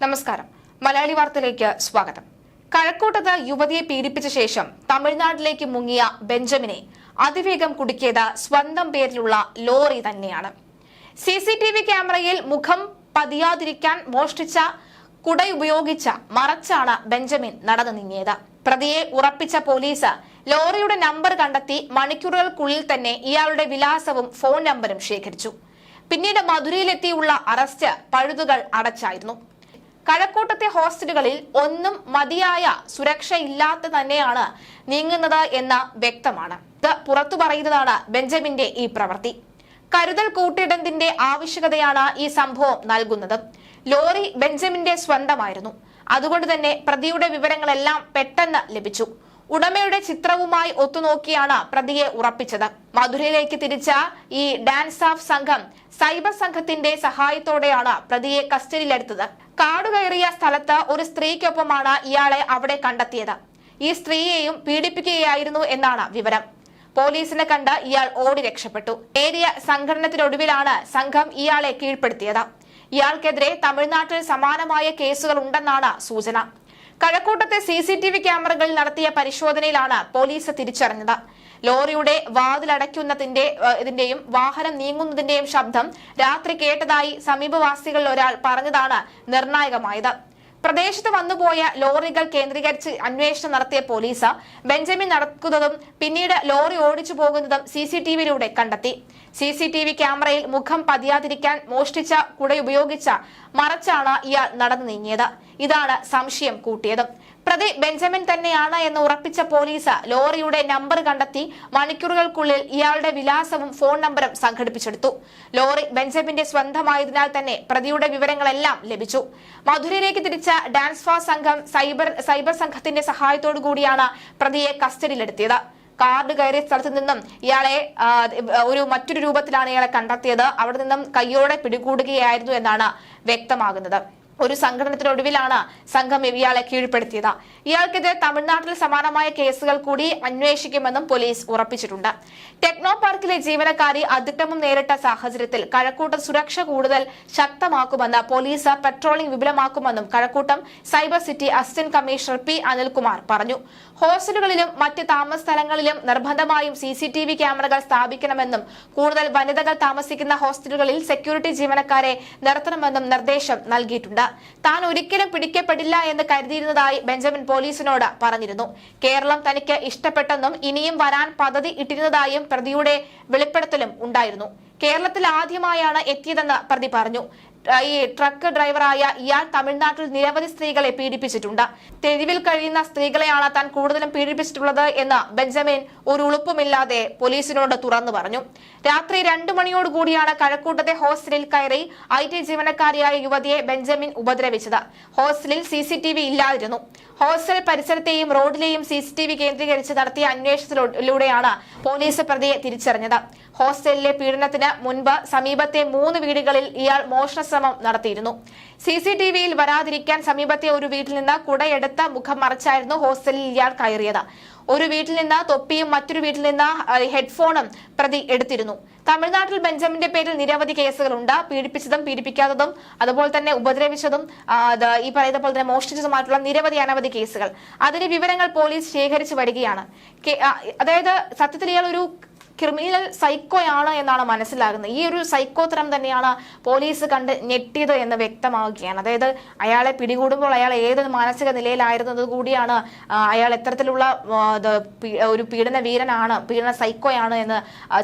നമസ്കാരം. മലയാളി വാർത്തയിലേക്ക് സ്വാഗതം. കഴക്കൂട്ടത്ത് യുവതിയെ പീഡിപ്പിച്ച ശേഷം തമിഴ്നാട്ടിലേക്ക് മുങ്ങിയ ബെഞ്ചമിനെ അതിവേഗം കുടുക്കിയത് സ്വന്തം പേരിലുള്ള ലോറി തന്നെയാണ്. CCTV ക്യാമറയിൽ മുഖം പതിയാതിരിക്കാൻ മോഷ്ടിച്ച കുടയുപയോഗിച്ച മറച്ചാണ് ബെഞ്ചമിൻ നടന്നു നീങ്ങിയത്. പ്രതിയെ ഉറപ്പിച്ച പോലീസ് ലോറിയുടെ നമ്പർ കണ്ടെത്തി മണിക്കൂറുകൾക്കുള്ളിൽ തന്നെ ഇയാളുടെ വിലാസവും ഫോൺ നമ്പറും ശേഖരിച്ചു. പിന്നീട് മധുരയിലെത്തിയുള്ള അറസ്റ്റ് പഴുതുകൾ അടച്ചായിരുന്നു. കഴക്കൂട്ടത്തെ ഹോസ്റ്റലുകളിൽ ഒന്നും മതിയായ സുരക്ഷയില്ലാത്ത തന്നെയാണ് നീങ്ങുന്നത് എന്ന് വ്യക്തമാണ്. ഇത് പുറത്തു പറയുന്നതാണ് ബെഞ്ചമിന്റെ ഈ പ്രവൃത്തി. കരുതൽ കൂട്ടിയിടത്തിന്റെ ആവശ്യകതയാണ് ഈ സംഭവം നൽകുന്നത്. ലോറി ബെഞ്ചമിന്റെ സ്വന്തമായിരുന്നു. അതുകൊണ്ട് തന്നെ പ്രതിയുടെ വിവരങ്ങളെല്ലാം പെട്ടെന്ന് ലഭിച്ചു. ഉടമയുടെ ചിത്രവുമായി ഒത്തുനോക്കിയാണ് പ്രതിയെ ഉറപ്പിച്ചത്. മധുരയിലേക്ക് തിരിച്ച ഈ ഡാൻസ് ഓഫ് സംഘം സൈബർ സംഘത്തിന്റെ സഹായത്തോടെയാണ് പ്രതിയെ കസ്റ്റഡിയിലെടുത്തത്. കാടുകയറിയ സ്ഥലത്ത് ഒരു സ്ത്രീക്കൊപ്പമാണ് ഇയാളെ അവിടെ കണ്ടെത്തിയത്. ഈ സ്ത്രീയെയും പീഡിപ്പിക്കുകയായിരുന്നു എന്നാണ് വിവരം. പോലീസിനെ കണ്ട് ഇയാൾ ഓടി രക്ഷപ്പെട്ടു. ഏരിയ സംഘടനത്തിനൊടുവിലാണ് സംഘം ഇയാളെ കീഴ്പ്പെടുത്തിയത്. ഇയാൾക്കെതിരെ തമിഴ്നാട്ടിൽ സമാനമായ കേസുകൾ ഉണ്ടെന്നാണ് സൂചന. കഴക്കൂട്ടത്തെ CCTV ക്യാമറകളിൽ നടത്തിയ പരിശോധനയിലാണ് പോലീസ് തിരിച്ചറിഞ്ഞത്. ലോറിയുടെ വാതിലടയ്ക്കുന്നതിന്റെയും വാഹനം നീങ്ങുന്നതിന്റെയും ശബ്ദം രാത്രി കേട്ടതായി സമീപവാസികളിൽ ഒരാൾ പറഞ്ഞതാണ് നിർണായകമായത്. പ്രദേശത്ത് വന്നുപോയ ലോറികൾ കേന്ദ്രീകരിച്ച് അന്വേഷണം നടത്തിയ പോലീസ് ബെഞ്ചമിൻ നടക്കുന്നതും പിന്നീട് ലോറി ഓടിച്ചു പോകുന്നതും CCTVയിലൂടെ കണ്ടെത്തി. CCTV ക്യാമറയിൽ മുഖം പതിയാതിരിക്കാൻ മോഷ്ടിച്ച കുടയുപയോഗിച്ച മറച്ചാണ് ഇയാൾ നടന്നു നീങ്ങിയത്. ഇതാണ് സംശയം കൂട്ടിയത്. പ്രതി ബെഞ്ചമിൻ തന്നെയാണ് എന്ന് ഉറപ്പിച്ച പോലീസ് ലോറിയുടെ നമ്പർ കണ്ടെത്തി മണിക്കൂറുകൾക്കുള്ളിൽ ഇയാളുടെ വിലാസവും ഫോൺ നമ്പറും സംഘടിപ്പിച്ചെടുത്തു. ലോറി ബെഞ്ചമിന്റെ സ്വന്തമായതിനാൽ തന്നെ പ്രതിയുടെ വിവരങ്ങളെല്ലാം ലഭിച്ചു. മധുരയിലേക്ക് തിരിച്ച ഡാൻസ് ഫാ സംഘം സൈബർ സംഘത്തിന്റെ സഹായത്തോടു കൂടിയാണ് പ്രതിയെ കസ്റ്റഡിയിലെടുത്തിയത്. കാർഡ് കയറിയ സ്ഥലത്ത് നിന്നും ഇയാളെ മറ്റൊരു രൂപത്തിലാണ് ഇയാളെ കണ്ടെത്തിയത്. അവിടെ നിന്നും കയ്യോടെ പിടികൂടുകയായിരുന്നു എന്നാണ് വ്യക്തമാകുന്നത്. ഒരു സംഘടനത്തിനൊടുവിലാണ് സംഘം ഇയാളെ കീഴ്പ്പെടുത്തിയത്. ഇയാൾക്കെതിരെ തമിഴ്നാട്ടിൽ സമാനമായ കേസുകൾ കൂടി അന്വേഷിക്കുമെന്നും പോലീസ് ഉറപ്പിച്ചിട്ടുണ്ട്. ടെക്നോ പാർക്കിലെ ജീവനക്കാരി അതിക്രമം നേരിട്ട സാഹചര്യത്തിൽ കഴക്കൂട്ടം സുരക്ഷ കൂടുതൽ ശക്തമാക്കുമെന്ന് പോലീസ് പെട്രോളിംഗ് വിപുലമാക്കുമെന്നും Kazhakkoottam cyber city assistant commissioner P. Anilkumar പറഞ്ഞു. ഹോസ്റ്റലുകളിലും മറ്റ് താമസ സ്ഥലങ്ങളിലും നിർബന്ധമായും CCTV ക്യാമറകൾ സ്ഥാപിക്കണമെന്നും കൂടുതൽ വനിതകൾ താമസിക്കുന്ന ഹോസ്റ്റലുകളിൽ സെക്യൂരിറ്റി ജീവനക്കാരെ നിർത്തണമെന്നും നിർദ്ദേശം നൽകിയിട്ടുണ്ട്. താൻ ഒരിക്കലും പിടിക്കപ്പെടില്ല എന്ന് കരുതിയിരുന്നതായി ബെഞ്ചമിൻ പോലീസിനോട് പറഞ്ഞിരുന്നു. കേരളം തനിക്ക് ഇഷ്ടപ്പെട്ടെന്നും ഇനിയും വരാൻ പദ്ധതി ഇട്ടിരുന്നതായും പ്രതിയുടെ വെളിപ്പെടുത്തലും ഉണ്ടായിരുന്നു. കേരളത്തിൽ ആദ്യമായാണ് എത്തിയതെന്ന് പ്രതി പറഞ്ഞു. ഈ ട്രക്ക് ഡ്രൈവറായ ഇയാൾ തമിഴ്നാട്ടിൽ നിരവധി സ്ത്രീകളെ പീഡിപ്പിച്ചിട്ടുണ്ട്. തെരുവിൽ കഴിയുന്ന സ്ത്രീകളെയാണ് താൻ കൂടുതലും പീഡിപ്പിച്ചിട്ടുള്ളത് എന്ന് ബെഞ്ചമിൻ ഒരു ഉളുപ്പുമില്ലാതെ പോലീസിനോട് തുറന്നു പറഞ്ഞു. രാത്രി 2 മണിയോടുകൂടിയാണ് കഴക്കൂട്ടത്തെ ഹോസ്റ്റലിൽ കയറി IT ജീവനക്കാരിയായ യുവതിയെ ബെഞ്ചമിൻ ഉപദ്രവിച്ചത്. ഹോസ്റ്റലിൽ CCTV ഇല്ലാതിരുന്നു. ഹോസ്റ്റൽ പരിസരത്തെയും റോഡിലെയും CCTV കേന്ദ്രീകരിച്ച് നടത്തിയ അന്വേഷണത്തിലൂടെയാണ് പോലീസ് പ്രതിയെ തിരിച്ചറിഞ്ഞത്. ഹോസ്റ്റലിലെ പീഡനത്തിന് മുൻപ് സമീപത്തെ 3 വീടുകളിൽ ഇയാൾ മോഷണ ശ്രമം നടത്തിയിരുന്നു. CCTVയിൽ വരാതിരിക്കാൻ സമീപത്തെ ഒരു വീട്ടിൽ നിന്ന് കുടയെടുത്ത മുഖം മറച്ചായിരുന്നു ഹോസ്റ്റലിൽ ഇയാൾ കയറിയത്. ഒരു വീട്ടിൽ നിന്ന് തൊപ്പിയും മറ്റൊരു വീട്ടിൽ നിന്ന് ഹെഡ്ഫോണും പ്രതി എടുത്തിരുന്നു. തമിഴ്നാട്ടിൽ ബെഞ്ചമിന്റെ പേരിൽ നിരവധി കേസുകളുണ്ട്. പീഡിപ്പിച്ചതും പീഡിപ്പിക്കാത്തതും അതുപോലെ തന്നെ ഉപദ്രവിച്ചതും ഈ പറയുന്ന പോലെ തന്നെ മോഷ്ടിച്ചതുമായിട്ടുള്ള അനവധി കേസുകൾ. അതിന്റെ വിവരങ്ങൾ പോലീസ് ശേഖരിച്ചു വരികയാണ്. അതായത് സത്യത്തിൽ ഇയാൾ ഒരു ക്രിമിനൽ സൈക്കോയാണ് എന്നാണ് മനസ്സിലാകുന്നത്. ഈ ഒരു സൈക്കോ തരം തന്നെയാണ് പോലീസ് കണ്ട് ഞെട്ടിയത് എന്ന് വ്യക്തമാവുകയാണ്. അതായത് അയാളെ പിടികൂടുമ്പോൾ അയാൾ ഏത് മാനസിക നിലയിലായിരുന്നത് കൂടിയാണ് അയാൾ എത്തരത്തിലുള്ള ഒരു പീഡന വീരനാണ്, പീഡന സൈക്കോയാണ് എന്ന്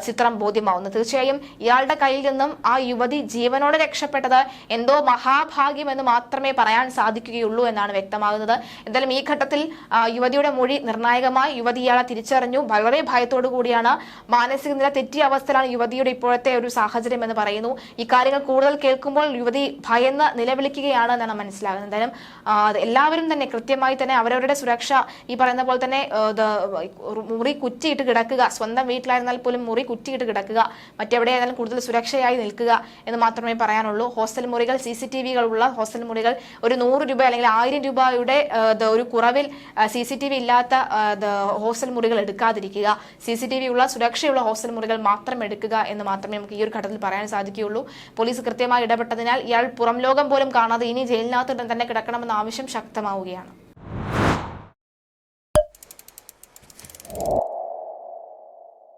ചിത്രം ബോധ്യമാവുന്നത്. തീർച്ചയായും ഇയാളുടെ കയ്യിൽ നിന്നും ആ യുവതി ജീവനോടെ രക്ഷപ്പെട്ടത് എന്തോ മഹാഭാഗ്യം എന്ന് മാത്രമേ പറയാൻ സാധിക്കുകയുള്ളൂ എന്നാണ് വ്യക്തമാകുന്നത്. എന്തായാലും ഈ ഘട്ടത്തിൽ യുവതിയുടെ മൊഴി നിർണായകമായി. യുവതി ഇയാളെ തിരിച്ചറിഞ്ഞു. വളരെ ഭയത്തോടു കൂടിയാണ്, മാനസിക നില തെറ്റിയ അവസ്ഥയിലാണ് യുവതിയുടെ ഇപ്പോഴത്തെ ഒരു സാഹചര്യം എന്ന് പറയുന്നു. ഇക്കാര്യങ്ങൾ കൂടുതൽ കേൾക്കുമ്പോൾ യുവതി ഭയന്ന് നിലവിളിക്കുകയാണ് എന്നാണ് മനസ്സിലാകുന്നത്. എന്തായാലും എല്ലാവരും തന്നെ കൃത്യമായി തന്നെ അവരവരുടെ സുരക്ഷ ഈ പറയുന്ന പോലെ തന്നെ മുറി കുറ്റിയിട്ട് കിടക്കുക, സ്വന്തം വീട്ടിലായിരുന്നാൽ പോലും മുറി കുറ്റിയിട്ട് കിടക്കുക, മറ്റെവിടെയായാലും കൂടുതൽ സുരക്ഷയായി നിൽക്കുക എന്ന് മാത്രമേ പറയാനുള്ളൂ. ഹോസ്റ്റൽ മുറികൾ CCTVകളുള്ള ഹോസ്റ്റൽ മുറികൾ ഒരു 100 രൂപ അല്ലെങ്കിൽ 1000 രൂപയുടെ ഒരു കുറവിൽ CCTV ഇല്ലാത്ത ഹോസ്റ്റൽ മുറികൾ എടുക്കാതിരിക്കുക. CCTV ഉള്ള സുരക്ഷ സുരക്ഷയുള്ള ഹോസ്റ്റൽ മുറികൾ മാത്രം എടുക്കുക എന്ന് മാത്രമേ നമുക്ക് ഈ ഒരു ഘട്ടത്തിൽ പറയാൻ സാധിക്കുകയുള്ളൂ. പോലീസ് കൃത്യമായി ഇടപെട്ടതിനാൽ ഇയാൾ പുറം ലോകം പോലും കാണാതെ ഇനി ജയിലിനകത്ത് തന്നെ കിടക്കണമെന്ന ആവശ്യം ശക്തമാവുകയാണ്.